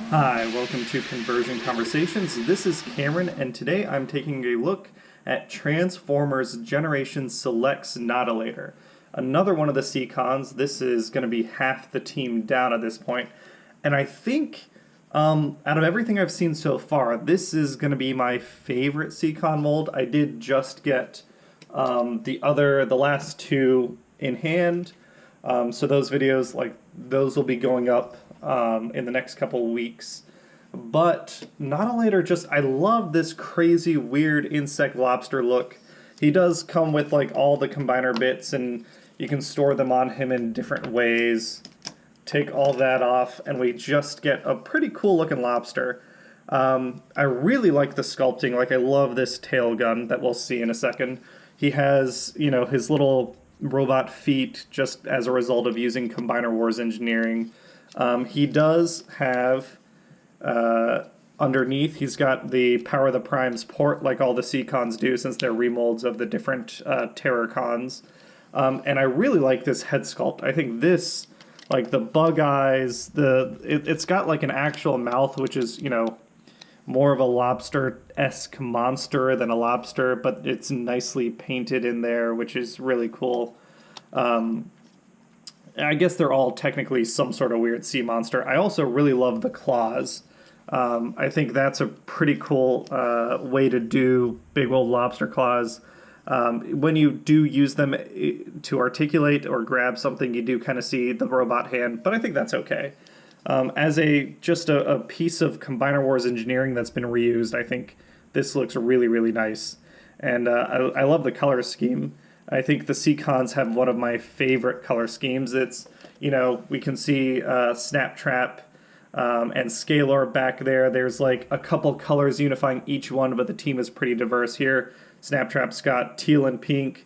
Hi, welcome to Conversion Conversations. This is Cameron, and today I'm taking a look at Transformers Generation Selects Nautilator. Another one of the Seacons. This is going to be half the team down at this point, and I think out of everything I've seen so far, this is going to be my favorite Seacon mold. I did just get the last two in hand, so those videos, those will be going up in the next couple weeks. But Nautilator, I love this crazy weird insect lobster look. He does come with all the combiner bits, and you can store them on him in different ways. Take all that off and we just get a pretty cool looking lobster. I really like the sculpting. I love this tail gun that we'll see in a second. He has, his little robot feet just as a result of using Combiner Wars engineering. He does have, underneath, he's got the Power of the Primes port like all the Seacons do, since they're remolds of the different Terrorcons. And I really like this head sculpt. I think this, the bug eyes, it's got an actual mouth, which is, more of a lobster-esque monster than a lobster, but it's nicely painted in there, which is really cool. I guess they're all technically some sort of weird sea monster. I also really love the claws. I think that's a pretty cool way to do big old lobster claws. When you do use them to articulate or grab something, you do kind of see the robot hand, but I think that's okay. As just a piece of Combiner Wars engineering that's been reused, I think this looks really, really nice. And I love the color scheme. I think the Seacons have one of my favorite color schemes. It's, we can see Snaptrap and Scalar back there. There's a couple colors unifying each one, but the team is pretty diverse here. Snaptrap's got teal and pink.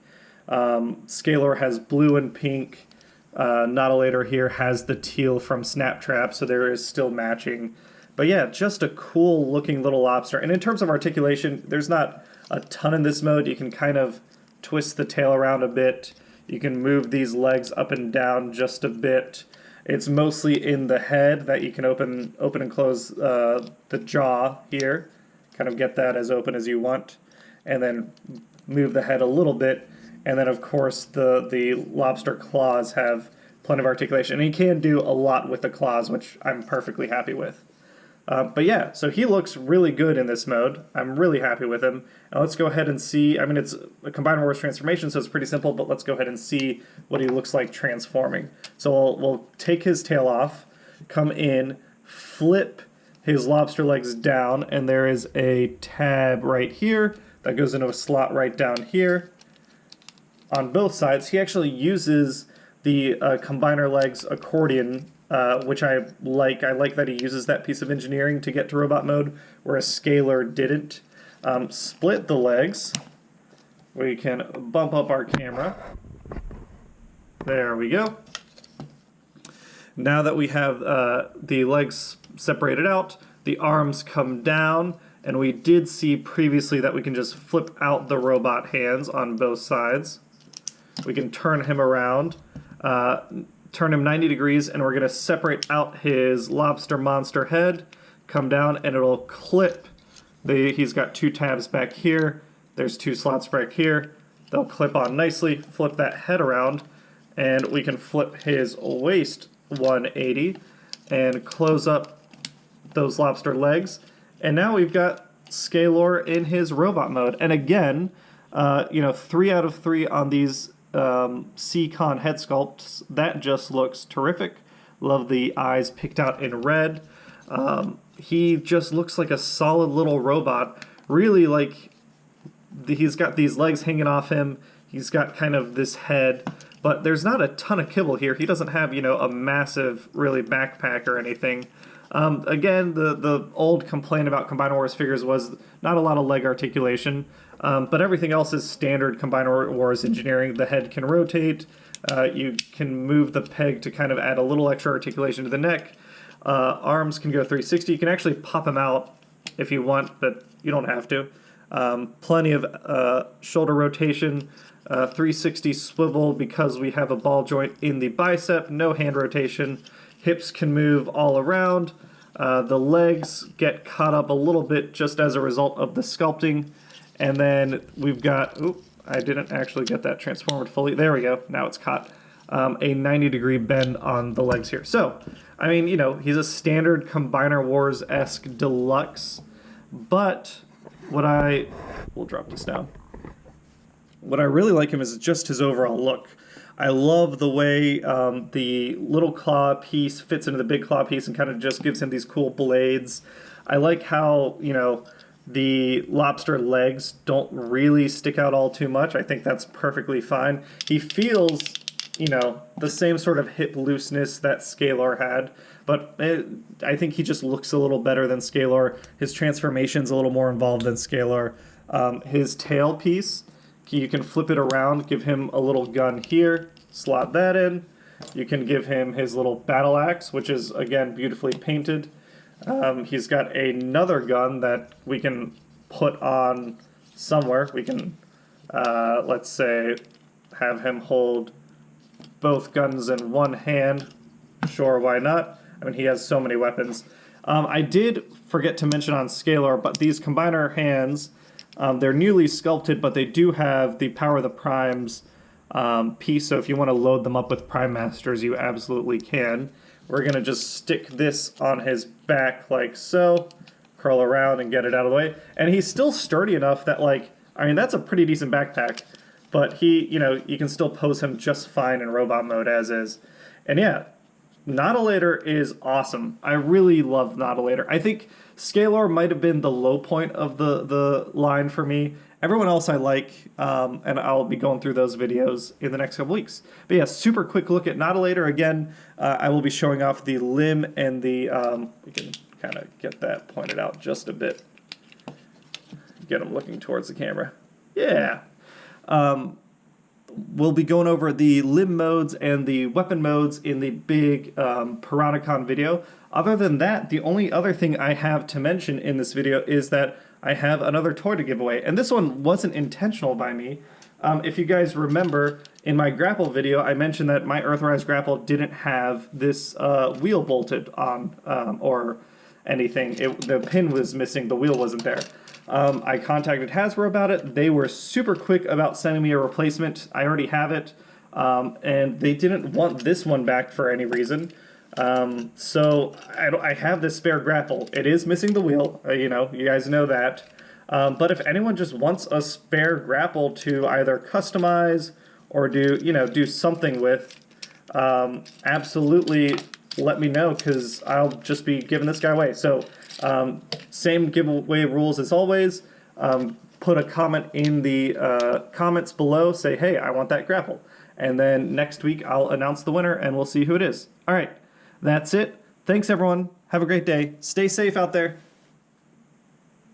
Scalar has blue and pink. Nautilator here has the teal from Snaptrap, so there is still matching. But yeah, just a cool looking little lobster. And in terms of articulation, there's not a ton in this mode. You can kind of twist the tail around a bit. You can move these legs up and down just a bit. It's mostly in the head that you can open and close the jaw here. Kind of get that as open as you want. And then move the head a little bit. And then, of course, the lobster claws have plenty of articulation. And he can do a lot with the claws, which I'm perfectly happy with. But yeah, so he looks really good in this mode. I'm really happy with him. Now let's go ahead and see. I mean, it's a Combiner Wars transformation, so it's pretty simple, but let's go ahead and see what he looks like transforming. So we'll take his tail off, come in, flip his lobster legs down, and there is a tab right here that goes into a slot right down here. On both sides, he actually uses the combiner legs accordion, which I like. I like that he uses that piece of engineering to get to robot mode, whereas Scalar didn't. Split the legs. We can bump up our camera. There we go. Now that we have the legs separated out, the arms come down, and we did see previously that we can just flip out the robot hands on both sides. We can turn him around, turn him 90 degrees, and we're going to separate out his lobster monster head, come down, and it'll clip. He's got two tabs back here. There's two slots back here. They'll clip on nicely. Flip that head around, and we can flip his waist 180 and close up those lobster legs. And now we've got Scalar in his robot mode. And again, 3 out of 3 on these Seacon head sculpts. That just looks terrific. Love the eyes picked out in red. He just looks like a solid little robot. Really, he's got these legs hanging off him. He's got kind of this head, but there's not a ton of kibble here. He doesn't have, a massive, really backpack or anything. Again, the old complaint about Combiner Wars figures was not a lot of leg articulation, but everything else is standard Combiner Wars engineering. The head can rotate, you can move the peg to kind of add a little extra articulation to the neck. Arms can go 360. You can actually pop them out if you want, but you don't have to. Plenty of shoulder rotation, 360 swivel because we have a ball joint in the bicep, no hand rotation. Hips can move all around. The legs get caught up a little bit just as a result of the sculpting. And then we've got, oop, I didn't actually get that transformed fully. There we go, now it's caught. A 90-degree bend on the legs here. So, I mean, you know, he's a standard Combiner Wars-esque deluxe, but we'll drop this down. What I really like him is just his overall look. I love the way the little claw piece fits into the big claw piece and kind of just gives him these cool blades. I like how, you know, the lobster legs don't really stick out all too much. I think that's perfectly fine. He feels, you know, the same sort of hip looseness that Scalar had, but I think he just looks a little better than Scalar. His transformation's a little more involved than Scalar. His tail piece, you can flip it around, give him a little gun here, slot that in. You can give him his little battle axe, which is, again, beautifully painted. He's got another gun that we can put on somewhere. We can, let's say, have him hold both guns in one hand. Sure, why not? I mean, he has so many weapons. I did forget to mention on Scalar, but these Combiner hands, they're newly sculpted, but they do have the Power of the Primes piece, so if you want to load them up with Prime Masters, you absolutely can. We're going to just stick this on his back like so, curl around and get it out of the way. And he's still sturdy enough that, like, I mean, that's a pretty decent backpack, but he, you know, you can still pose him just fine in robot mode as is. And yeah, Nautilator is awesome. I really love Nautilator. I think Scalar might have been the low point of the line for me. Everyone else I like, and I'll be going through those videos in the next couple weeks. But yeah, super quick look at Nautilator. Again, I will be showing off the limb and the, we can kind of get that pointed out just a bit. Get him looking towards the camera. Yeah. We'll be going over the limb modes and the weapon modes in the big Piranhacon video. Other than that, the only other thing I have to mention in this video is that I have another toy to give away. And this one wasn't intentional by me. If you guys remember, in my grapple video, I mentioned that my Earthrise Grapple didn't have this wheel bolted on or anything. The pin was missing, the wheel wasn't there. I contacted Hasbro about it. They were super quick about sending me a replacement. I already have it. And they didn't want this one back for any reason. So I have this spare grapple. It is missing the wheel, you know, you guys know that. But if anyone just wants a spare grapple to either customize or do something with, absolutely let me know, because I'll just be giving this guy away. So same giveaway rules as always. Put a comment in the comments below, say, hey, I want that grapple. And then next week I'll announce the winner and we'll see who it is. All right. That's it. Thanks, everyone. Have a great day. Stay safe out there.